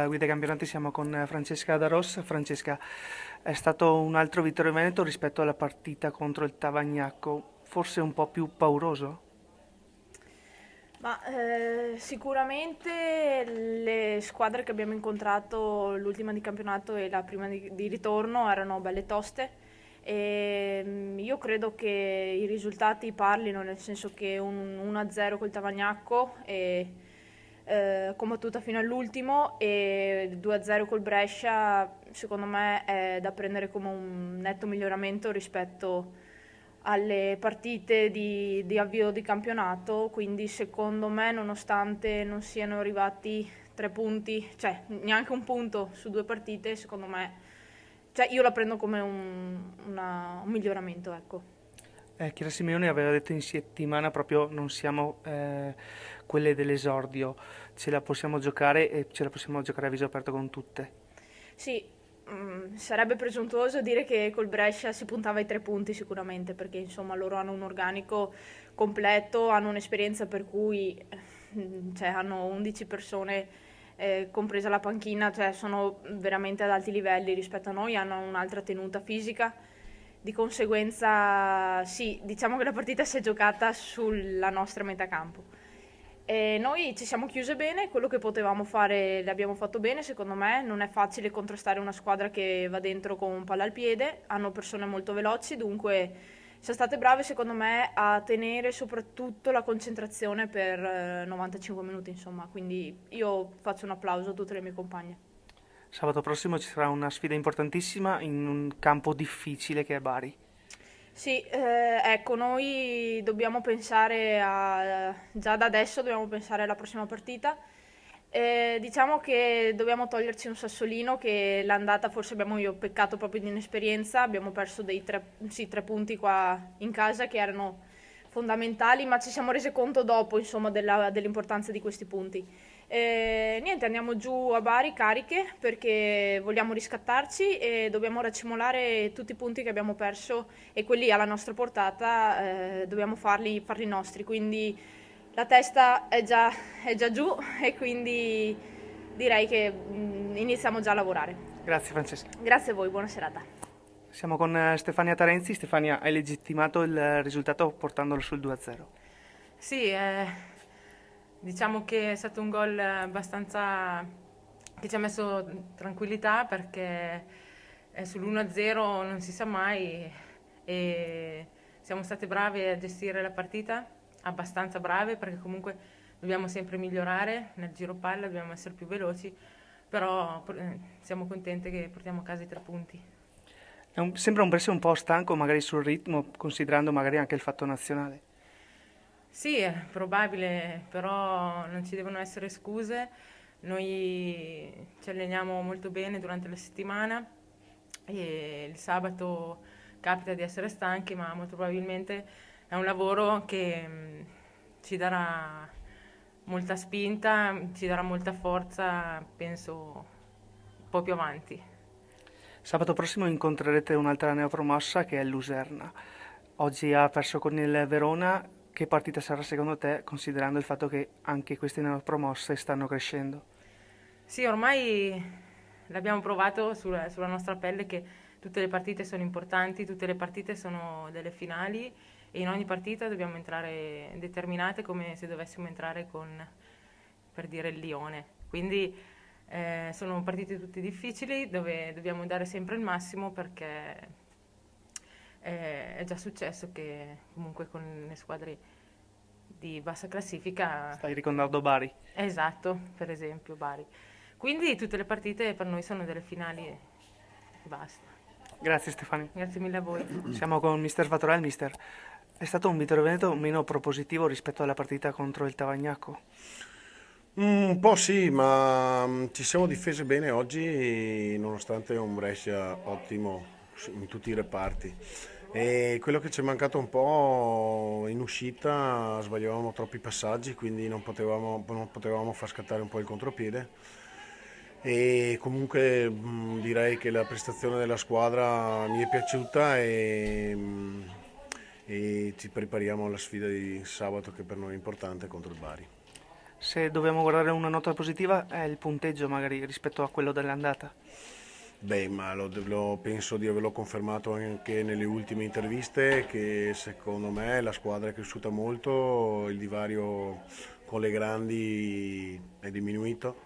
Guida Campionati siamo con Francesca Daros. Francesca, è stato un altro Vittorio Veneto rispetto alla partita contro il Tavagnacco, forse un po' più pauroso? Sicuramente le squadre che abbiamo incontrato, l'ultima di campionato e la prima di ritorno, erano belle toste. Io credo che i risultati parlino, nel senso che un 1-0 col Tavagnacco e combattuta fino all'ultimo, e 2-0 col Brescia secondo me è da prendere come un netto miglioramento rispetto alle partite di avvio di campionato. Quindi secondo me, nonostante non siano arrivati 3 punti, cioè neanche un punto su 2 partite, secondo me, cioè io la prendo come un miglioramento, ecco. Chiara Simeone aveva detto in settimana proprio non siamo quelle dell'esordio, ce la possiamo giocare e ce la possiamo giocare a viso aperto con tutte. Sì, sarebbe presuntuoso dire che col Brescia si puntava ai 3 punti sicuramente, perché insomma loro hanno un organico completo, hanno un'esperienza per cui cioè, hanno 11 persone, compresa la panchina, cioè sono veramente ad alti livelli rispetto a noi, hanno un'altra tenuta fisica. Di conseguenza, sì, diciamo che la partita si è giocata sulla nostra metà campo. E noi ci siamo chiuse bene, quello che potevamo fare l'abbiamo fatto bene, secondo me. Non è facile contrastare una squadra che va dentro con un palla al piede, hanno persone molto veloci, dunque siamo state brave secondo me a tenere soprattutto la concentrazione per 95 minuti, insomma. Quindi io faccio un applauso a tutte le mie compagne. Sabato prossimo ci sarà una sfida importantissima in un campo difficile che è Bari. Sì, ecco, noi dobbiamo pensare già da adesso dobbiamo pensare alla prossima partita. Diciamo che dobbiamo toglierci un sassolino, che l'andata forse abbiamo io peccato proprio di inesperienza, abbiamo perso dei sì, 3 punti qua in casa che erano fondamentali, ma ci siamo resi conto dopo, insomma, dell'importanza di questi punti. Niente, andiamo giù a Bari cariche perché vogliamo riscattarci e dobbiamo raccimolare tutti i punti che abbiamo perso, e quelli alla nostra portata dobbiamo farli nostri. Quindi la testa è già giù e quindi direi che iniziamo già a lavorare. Grazie Francesca. Grazie a voi, buona serata. Siamo con Stefania Tarenzi. Stefania, hai legittimato il risultato portandolo sul 2-0. Sì, diciamo che è stato un gol abbastanza che ci ha messo tranquillità, perché sull'1-0 non si sa mai, e siamo state brave a gestire la partita, abbastanza brave, perché comunque dobbiamo sempre migliorare nel giro palla, dobbiamo essere più veloci, però siamo contente che portiamo a casa i 3 punti. Sembra un Brescia un po' stanco magari sul ritmo, considerando magari anche il fatto nazionale. Sì, è probabile, però non ci devono essere scuse. Noi ci alleniamo molto bene durante la settimana e il sabato capita di essere stanchi, ma molto probabilmente è un lavoro che ci darà molta spinta, ci darà molta forza, penso, un po' più avanti. Sabato prossimo incontrerete un'altra neopromossa che è il Luserna. Oggi ha perso con il Verona. Che partita sarà secondo te, considerando il fatto che anche queste neopromosse stanno crescendo? Sì, ormai l'abbiamo provato sulla nostra pelle che tutte le partite sono importanti, tutte le partite sono delle finali, e in ogni partita dobbiamo entrare determinate, come se dovessimo entrare con, per dire, il Lione. Quindi sono partite tutte difficili dove dobbiamo dare sempre il massimo, perché è già successo che comunque con le squadre di bassa classifica. Stai ricordando Bari. Esatto, per esempio Bari. Quindi tutte le partite per noi sono delle finali e basta. Grazie Stefania. Grazie mille a voi. Siamo con Mister Vatorel. Mister, è stato un Vittorio Veneto meno propositivo rispetto alla partita contro il Tavagnacco? Un po' sì, ma ci siamo difese bene oggi nonostante un Brescia ottimo in tutti i reparti. E quello che ci è mancato un po' in uscita, sbagliavamo troppi passaggi, quindi non potevamo far scattare un po' il contropiede. E comunque direi che la prestazione della squadra mi è piaciuta e ci prepariamo alla sfida di sabato, che per noi è importante, contro il Bari. Se dobbiamo guardare una nota positiva è il punteggio magari rispetto a quello dell'andata. Beh, ma penso di averlo confermato anche nelle ultime interviste che secondo me la squadra è cresciuta molto, il divario con le grandi è diminuito.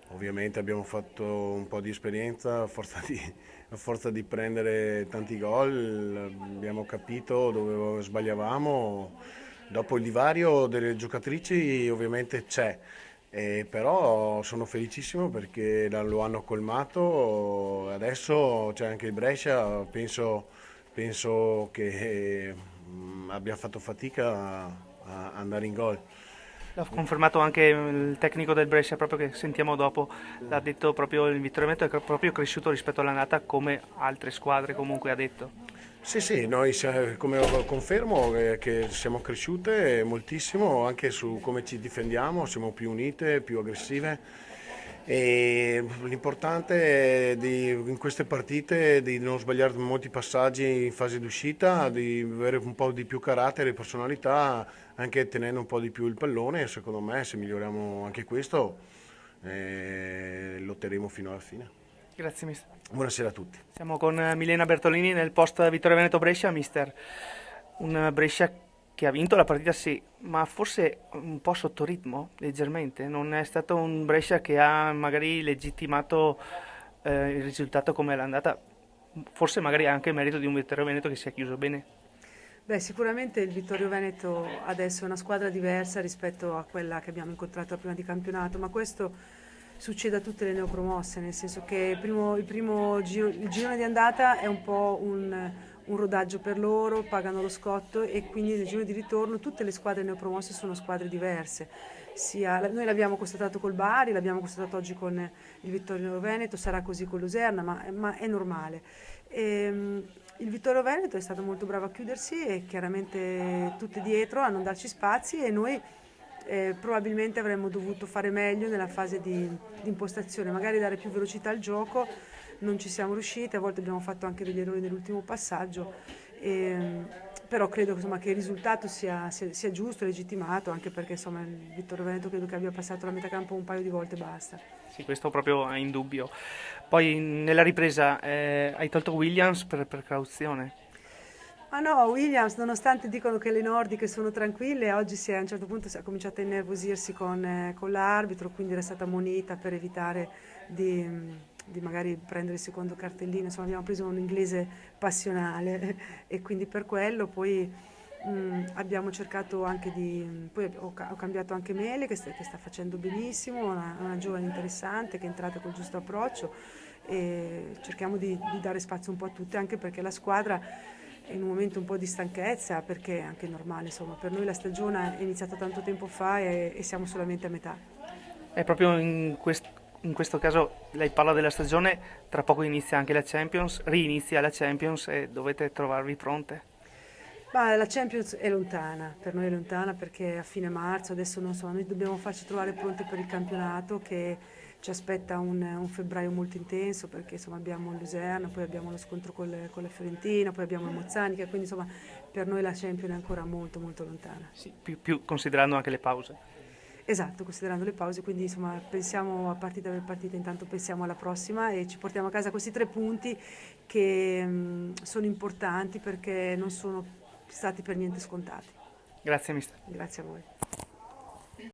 Ovviamente abbiamo fatto un po' di esperienza a forza di prendere tanti gol, abbiamo capito dove sbagliavamo. Dopo il divario delle giocatrici ovviamente c'è. Però sono felicissimo perché lo hanno colmato, adesso c'è anche il Brescia, penso che abbia fatto fatica a andare in gol. L'ha confermato anche il tecnico del Brescia, proprio che sentiamo dopo, l'ha detto proprio il Vittorio Veneto è proprio cresciuto rispetto all'andata come altre squadre comunque ha detto. Sì, sì, noi come confermo che siamo cresciute moltissimo anche su come ci difendiamo, siamo più unite, più aggressive e l'importante è in queste partite è di non sbagliare molti passaggi in fase d'uscita, di avere un po' di più carattere e personalità anche tenendo un po' di più il pallone. Secondo me se miglioriamo anche questo lotteremo fino alla fine. Grazie mister. Buonasera a tutti. Siamo con Milena Bertolini nel post Vittorio Veneto Brescia, mister. Un Brescia che ha vinto la partita sì, ma forse un po' sotto ritmo, leggermente. Non è stato un Brescia che ha magari legittimato il risultato come l'è andata. Forse magari anche merito di un Vittorio Veneto che si è chiuso bene. Beh, sicuramente il Vittorio Veneto adesso è una squadra diversa rispetto a quella che abbiamo incontrato prima di campionato, ma questo succede a tutte le neopromosse, nel senso che il girone di andata è un po' un rodaggio per loro, pagano lo scotto e quindi nel girone di ritorno tutte le squadre neopromosse sono squadre diverse. Noi l'abbiamo constatato col Bari, l'abbiamo constatato oggi con il Vittorio Veneto, sarà così con Luserna, ma è normale. Il Vittorio Veneto è stato molto bravo a chiudersi e chiaramente tutte dietro a non darci spazi e noi probabilmente avremmo dovuto fare meglio nella fase di impostazione, magari dare più velocità al gioco, non ci siamo riusciti, a volte abbiamo fatto anche degli errori nell'ultimo passaggio, però credo insomma, che il risultato sia giusto, legittimato, anche perché insomma, il Vittorio Veneto credo che abbia passato la metà campo un paio di volte e basta. Sì, questo proprio è indubbio. Poi nella ripresa hai tolto Williams per precauzione. Ma no, Williams, nonostante dicono che le nordiche sono tranquille, oggi a un certo punto ha cominciato a innervosirsi con l'arbitro, quindi era stata ammonita per evitare di magari prendere il secondo cartellino. Insomma, abbiamo preso un inglese passionale e quindi per quello poi abbiamo cercato anche poi ho cambiato anche Mele che sta facendo benissimo, una giovane interessante che è entrata col giusto approccio e cerchiamo di dare spazio un po' a tutte, anche perché la squadra in un momento un po' di stanchezza, perché è anche normale, insomma, per noi la stagione è iniziata tanto tempo fa e siamo solamente a metà. È proprio in questo caso lei parla della stagione, tra poco inizia anche la Champions, rinizia la Champions e dovete trovarvi pronte. Ma la Champions è lontana, per noi è lontana perché a fine marzo, adesso non so, noi dobbiamo farci trovare pronte per il campionato che ci aspetta un febbraio molto intenso perché insomma, abbiamo il Luserna, poi abbiamo lo scontro con la Fiorentina, poi abbiamo il Mozzanica, quindi insomma per noi la Champions è ancora molto molto lontana. Sì, più considerando anche le pause. Esatto, considerando le pause, quindi insomma pensiamo a partita per partita, intanto pensiamo alla prossima e ci portiamo a casa questi 3 punti che sono importanti perché non sono stati per niente scontati. Grazie mister. Grazie a voi.